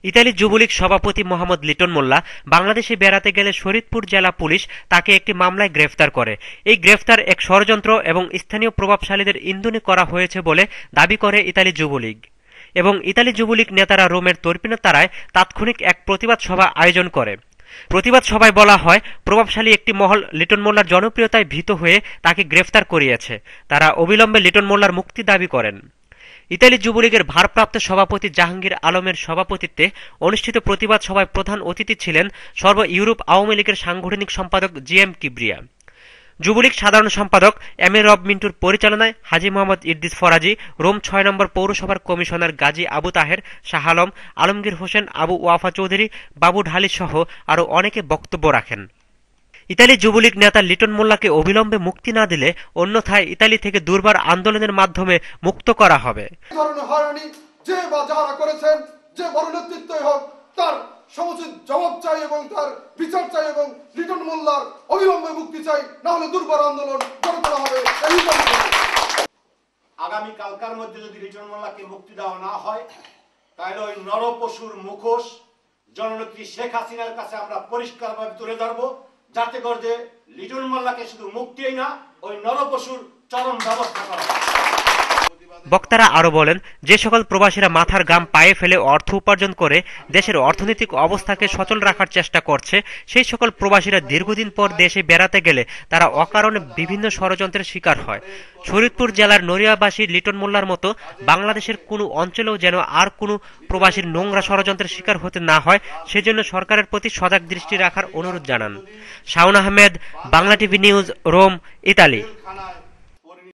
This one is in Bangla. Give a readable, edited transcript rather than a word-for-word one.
ইতালি যুবলীগ সভাপতি মোহাম্মদ লিটন মোল্লা বাংলাদেশে বেড়াতে গেলে শরীয়তপুর জেলা পুলিশ তাকে একটি মামলায় গ্রেফতার করে। এই গ্রেফতার এক ষড়যন্ত্র এবং স্থানীয় প্রভাবশালীদের ইন্ধনে করা হয়েছে বলে দাবি করে ইতালি যুবলীগ। এবং ইতালি যুবলীগ নেতারা রোমের তর্পিণতারায় তাৎক্ষণিক এক প্রতিবাদ সভা আয়োজন করে। প্রতিবাদ সভায় বলা হয়, প্রভাবশালী একটি মহল লিটন মোল্লার জনপ্রিয়তায় ভীত হয়ে তাকে গ্রেফতার করিয়েছে। তারা অবিলম্বে লিটন মোল্লার মুক্তি দাবি করেন। ইতালি যুবলীগের ভারপ্রাপ্ত সভাপতি জাহাঙ্গীর আলমের সভাপতিত্বে অনুষ্ঠিত প্রতিবাদ সভায় প্রধান অতিথি ছিলেন সর্ব ইউরোপ আওয়ামী লীগের সাংগঠনিক সম্পাদক জি.এম. কিবরিয়া। যুবলীগ সাধারণ সম্পাদক এম এ রব মিন্টুর পরিচালনায় হাজী মোহাম্মদ ইদ্রিস ফরাজি, রোম ৬ নম্বর পৌরসভার কমিশনার গাজী আবু তাহের, শাহ আলম, আলমগীর হোসেন, আবু ওয়াফা চৌধুরী, বাবু ঢালি সহ আরও অনেকে বক্তব্য রাখেন। ইতালি যুবলীগ নেতা লিটন মোল্লাকে অবিলম্বে মুক্তি না দিলে অন্যথায় ইতালি থেকে দুর্বার আন্দোলনের মাধ্যমে মুক্ত করা হবে। তার সমুচিত জবাব চাই এবং তার বিচার চাই এবং লিটন মোল্লার অবিলম্বে মুক্তি চাই, না হলে দুর্বার আন্দোলন গড়ে তোলা হবে। আগামী কালকার মধ্যে যদি লিটন মোল্লাকে মুক্তি দেওয়া না হয়, তাহলে ওই নরপশুর মুখোশ জননেত্রী শেখ হাসিনার কাছে আমরা পরিষ্কারভাবে তুলে ধরবো, যাতে করে লিটন মোল্লাকে শুধু মুক্তিই না, ওই নরপশুর চরম ব্যবস্থা করা। বক্তারা আরো বলেন, যে সকল প্রবাসীরা মাথার ঘাম পায়ে ফেলে অর্থ উপার্জন করে দেশের অর্থনৈতিক অবস্থাকে সচল রাখার চেষ্টা করছে, সেই সকল প্রবাসীরা দীর্ঘদিন পর দেশে বেড়াতে গেলে তারা অকারণে বিভিন্ন ষড়যন্ত্রের শিকার হয়। শরীয়তপুর জেলার নড়িয়াবাসী লিটন মোল্লার মতো বাংলাদেশের কোনো অঞ্চলেও যেন আর কোনো প্রবাসীর নোংরা ষড়যন্ত্রের শিকার হতে না হয়, সেজন্য সরকারের প্রতি সজাগ দৃষ্টি রাখার অনুরোধ জানান। Shaon Ahmed, Bangla TV news, Rome, Italy.